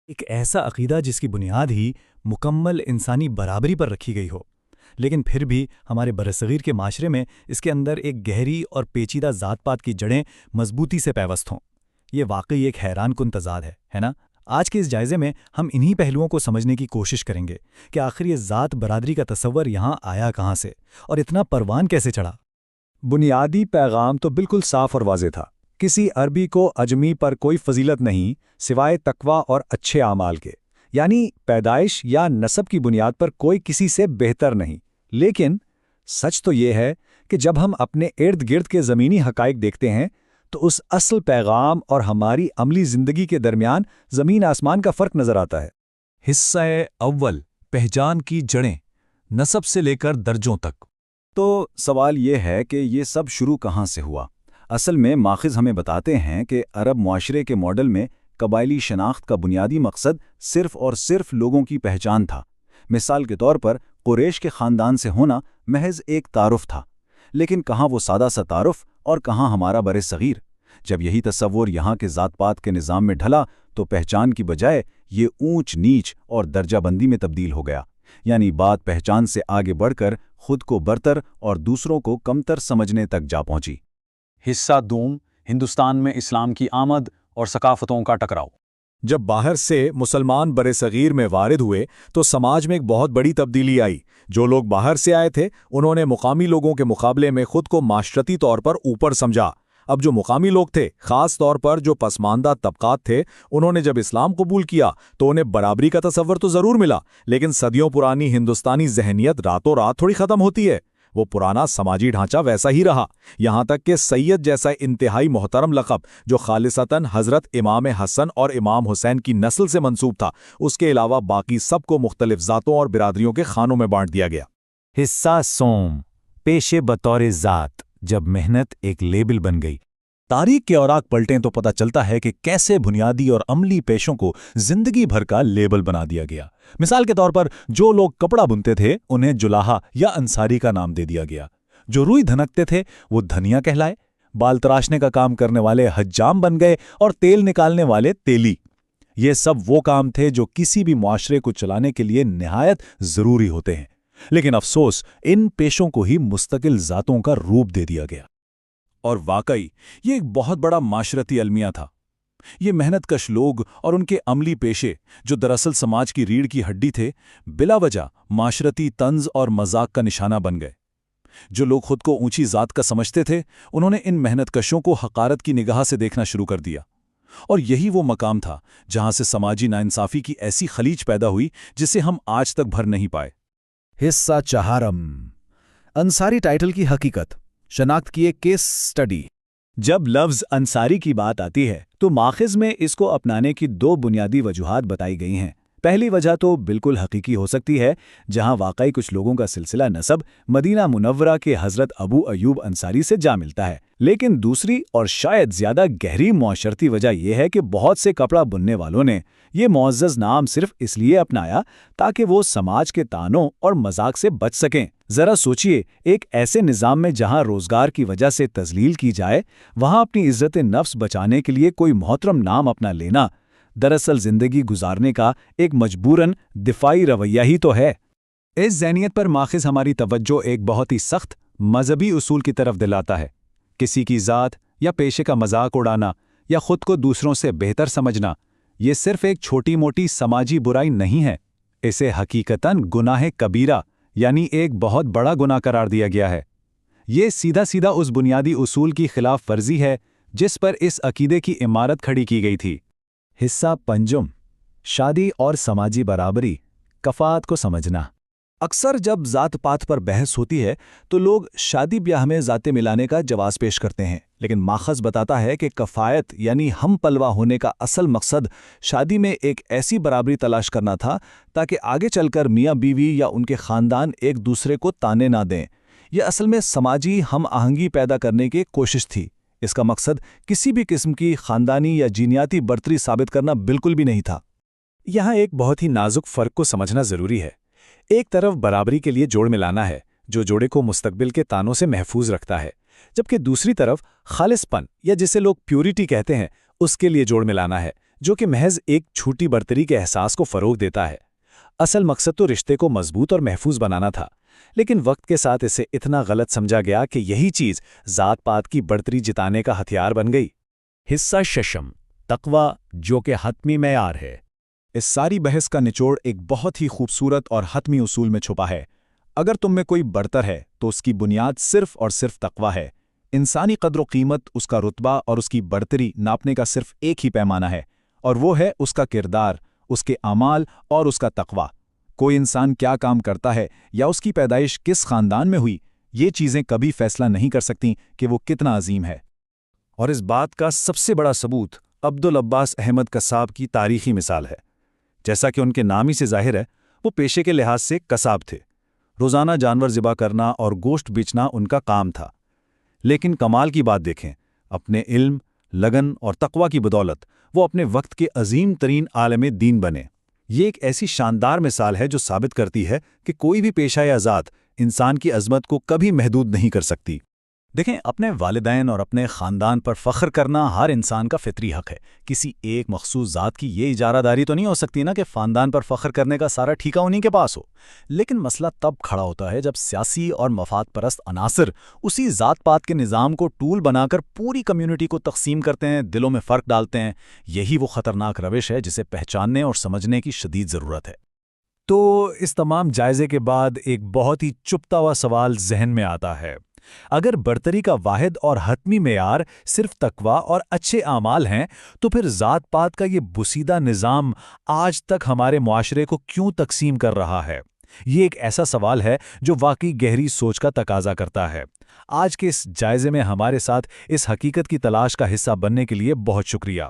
ایک ایسا عقیدہ جس کی بنیاد ہی مکمل انسانی برابری پر رکھی گئی ہو، لیکن پھر بھی ہمارے برصغیر کے معاشرے میں اس کے اندر ایک گہری اور پیچیدہ ذات پات کی جڑیں مضبوطی سے پیوست ہوں۔ یہ واقعی ایک حیران کن تضاد ہے نا؟ آج کے اس جائزے میں ہم انہی پہلوؤں کو سمجھنے کی کوشش کریں گے کہ آخر یہ ذات برادری کا تصور یہاں آیا کہاں سے اور اتنا پروان کیسے چڑھا۔ بنیادی پیغام تو بالکل صاف اور واضح تھا۔ کسی عربی کو عجمی پر کوئی فضیلت نہیں سوائے تقوی اور اچھے اعمال کے، یعنی پیدائش یا نسب کی بنیاد پر کوئی کسی سے بہتر نہیں۔ لیکن سچ تو یہ ہے کہ جب ہم اپنے ارد گرد کے زمینی حقائق دیکھتے ہیں تو اس اصل پیغام اور ہماری عملی زندگی کے درمیان زمین آسمان کا فرق نظر آتا ہے۔ حصہ اول، پہچان کی جڑیں، نسب سے لے کر درجوں تک۔ تو سوال یہ ہے کہ یہ سب شروع کہاں سے ہوا؟ اصل میں ماخذ ہمیں بتاتے ہیں کہ عرب معاشرے کے ماڈل میں قبائلی شناخت کا بنیادی مقصد صرف اور صرف لوگوں کی پہچان تھا۔ مثال کے طور پر قریش کے خاندان سے ہونا محض ایک تعارف تھا، لیکن کہاں وہ سادہ سا تعارف اور کہاں ہمارا برصغیر۔ جب یہی تصور یہاں کے ذات پات کے نظام میں ڈھلا تو پہچان کی بجائے یہ اونچ نیچ اور درجہ بندی میں تبدیل ہو گیا، یعنی بات پہچان سے آگے بڑھ کر خود کو برتر اور دوسروں کو کمتر سمجھنے تک جا پہنچی۔ حصہ دوم، ہندوستان میں اسلام کی آمد اور ثقافتوں کا ٹکراؤ۔ جب باہر سے مسلمان برصغیر میں وارد ہوئے تو سماج میں ایک بہت بڑی تبدیلی آئی۔ جو لوگ باہر سے آئے تھے انہوں نے مقامی لوگوں کے مقابلے میں خود کو معاشرتی طور پر اوپر سمجھا۔ اب جو مقامی لوگ تھے، خاص طور پر جو پسماندہ طبقات تھے، انہوں نے جب اسلام قبول کیا تو انہیں برابری کا تصور تو ضرور ملا، لیکن صدیوں پرانی ہندوستانی ذہنیت راتوں رات تھوڑی ختم ہوتی ہے۔ وہ پرانا سماجی ڈھانچہ ویسا ہی رہا، یہاں تک کہ سید جیسا انتہائی محترم لقب جو خالصتاً حضرت امام حسن اور امام حسین کی نسل سے منسوب تھا، اس کے علاوہ باقی سب کو مختلف ذاتوں اور برادریوں کے خانوں میں بانٹ دیا گیا۔ حصہ سوم، پیشے بطور ذات، جب محنت ایک لیبل بن گئی۔ تاریخ کے اوراق پلٹیں تو پتہ چلتا ہے کہ کیسے بنیادی اور عملی پیشوں کو زندگی بھر کا لیبل بنا دیا گیا۔ مثال کے طور پر جو لوگ کپڑا بنتے تھے انہیں جلاحہ یا انصاری کا نام دے دیا گیا، جو روئی دھنکتے تھے وہ دھنیا کہلائے، بال تراشنے کا کام کرنے والے حجام بن گئے اور تیل نکالنے والے تیلی۔ یہ سب وہ کام تھے جو کسی بھی معاشرے کو چلانے کے لیے نہایت ضروری ہوتے ہیں، لیکن افسوس ان پیشوں کو ہی مستقل ذاتوں کا روپ دے دیا گیا۔ اور واقعی یہ ایک بہت بڑا معاشرتی المیہ تھا۔ یہ محنت کش لوگ اور ان کے عملی پیشے جو دراصل سماج کی ریڑھ کی ہڈی تھے، بلا وجہ معاشرتی طنز اور مذاق کا نشانہ بن گئے۔ جو لوگ خود کو اونچی ذات کا سمجھتے تھے انہوں نے ان محنت کشوں کو حقارت کی نگاہ سے دیکھنا شروع کر دیا، اور یہی وہ مقام تھا جہاں سے سماجی ناانصافی کی ایسی خلیج پیدا ہوئی جسے ہم آج تک بھر نہیں پائے۔ حصہ چہارم، انصاری ٹائٹل کی حقیقت، شناخت کی ایک کیس سٹڈی۔ جب لفظ انصاری کی بات آتی ہے تو ماخذ میں اس کو اپنانے کی دو بنیادی وجوہات بتائی گئی ہیں۔ پہلی وجہ تو بالکل حقیقی ہو سکتی ہے، جہاں واقعی کچھ لوگوں کا سلسلہ نسب مدینہ منورہ کے حضرت ابو ایوب انصاری سے جا ملتا ہے، لیکن دوسری اور شاید زیادہ گہری معاشرتی وجہ یہ ہے کہ بہت سے کپڑا بننے والوں نے یہ معزز نام صرف اس لیے اپنایا تاکہ وہ سماج کے طعنوں اور مذاق سے بچ سکیں۔ ذرا سوچئے، ایک ایسے نظام میں جہاں روزگار کی وجہ سے تذلیل کی جائے، وہاں اپنی عزت نفس بچانے کے لیے کوئی محترم نام اپنا لینا دراصل زندگی گزارنے کا ایک مجبوراً دفاعی رویہ ہی تو ہے۔ اس ذہنیت پر ماخذ ہماری توجہ ایک بہت ہی سخت مذہبی اصول کی طرف دلاتا ہے۔ کسی کی ذات یا پیشے کا مذاق اڑانا یا خود کو دوسروں سے بہتر سمجھنا یہ صرف ایک چھوٹی موٹی سماجی برائی نہیں ہے، اسے حقیقتاً گناہ کبیرہ یعنی ایک بہت بڑا گناہ قرار دیا گیا ہے۔ یہ سیدھا سیدھا اس بنیادی اصول کی خلاف ورزی ہے جس پر اس عقیدے کی عمارت کھڑی کی گئی تھی۔ حصہ پنجم، شادی اور سماجی برابری، کفاءت کو سمجھنا۔ اکثر جب ذات پات پر بحث ہوتی ہے تو لوگ شادی بیاہ میں ذاتیں ملانے کا جواز پیش کرتے ہیں، لیکن ماخذ بتاتا ہے کہ کفایت یعنی ہم پلوا ہونے کا اصل مقصد شادی میں ایک ایسی برابری تلاش کرنا تھا تاکہ آگے چل کر میاں بیوی یا ان کے خاندان ایک دوسرے کو تانے نہ دیں۔ یہ اصل میں سماجی ہم آہنگی پیدا کرنے کی کوشش تھی۔ اس کا مقصد کسی بھی قسم کی خاندانی یا جینیاتی برتری ثابت کرنا بالکل بھی نہیں تھا۔ یہاں ایک بہت ہی نازک فرق کو سمجھنا ضروری ہے۔ ایک طرف برابری کے لیے جوڑ ملانا ہے جو جوڑے کو مستقبل کے تانوں سے محفوظ رکھتا ہے، جبکہ دوسری طرف خالص پن یا جسے لوگ پیورٹی کہتے ہیں اس کے لیے جوڑ ملانا ہے جو کہ محض ایک چھوٹی برتری کے احساس کو فروغ دیتا ہے۔ اصل مقصد تو رشتے کو مضبوط اور محفوظ بنانا تھا، لیکن وقت کے ساتھ اسے اتنا غلط سمجھا گیا کہ یہی چیز ذات پات کی برتری جتانے کا ہتھیار بن گئی۔ حصہ ششم، تقوی جو کہ حتمی معیار ہے۔ اس ساری بحث کا نچوڑ ایک بہت ہی خوبصورت اور حتمی اصول میں چھپا ہے۔ اگر تم میں کوئی برتر ہے تو اس کی بنیاد صرف اور صرف تقوی ہے۔ انسانی قدر و قیمت، اس کا رتبہ اور اس کی برتری ناپنے کا صرف ایک ہی پیمانہ ہے، اور وہ ہے اس کا کردار، اس کے اعمال اور اس کا تقوی۔ کوئی انسان کیا کام کرتا ہے یا اس کی پیدائش کس خاندان میں ہوئی، یہ چیزیں کبھی فیصلہ نہیں کر سکتیں کہ وہ کتنا عظیم ہے۔ اور اس بات کا سب سے بڑا ثبوت عبدالعباس احمد قصاب کی تاریخی مثال ہے۔ جیسا کہ ان کے نام ہی سے ظاہر ہے، وہ پیشے کے لحاظ سے قصاب تھے۔ روزانہ جانور ذبح کرنا اور گوشت بیچنا ان کا کام تھا۔ لیکن کمال کی بات دیکھیں، اپنے علم، لگن اور تقوی کی بدولت وہ اپنے وقت کے عظیم ترین عالم دین بنے۔ یہ ایک ایسی شاندار مثال ہے جو ثابت کرتی ہے کہ کوئی بھی پیشہ یا ذات انسان کی عظمت کو کبھی محدود نہیں کر سکتی۔ دیکھیں، اپنے والدین اور اپنے خاندان پر فخر کرنا ہر انسان کا فطری حق ہے۔ کسی ایک مخصوص ذات کی یہ اجارہ داری تو نہیں ہو سکتی نا کہ خاندان پر فخر کرنے کا سارا ٹھیکہ انہی کے پاس ہو۔ لیکن مسئلہ تب کھڑا ہوتا ہے جب سیاسی اور مفاد پرست عناصر اسی ذات پات کے نظام کو ٹول بنا کر پوری کمیونٹی کو تقسیم کرتے ہیں، دلوں میں فرق ڈالتے ہیں۔ یہی وہ خطرناک روش ہے جسے پہچاننے اور سمجھنے کی شدید ضرورت ہے۔ تو اس تمام جائزے کے بعد ایک بہت ہی چپتا ہوا سوال ذہن میں آتا ہے۔ اگر برتری کا واحد اور حتمی معیار صرف تقوی اور اچھے اعمال ہیں، تو پھر ذات پات کا یہ بسیدہ نظام آج تک ہمارے معاشرے کو کیوں تقسیم کر رہا ہے؟ یہ ایک ایسا سوال ہے جو واقعی گہری سوچ کا تقاضا کرتا ہے۔ آج کے اس جائزے میں ہمارے ساتھ اس حقیقت کی تلاش کا حصہ بننے کے لیے بہت شکریہ۔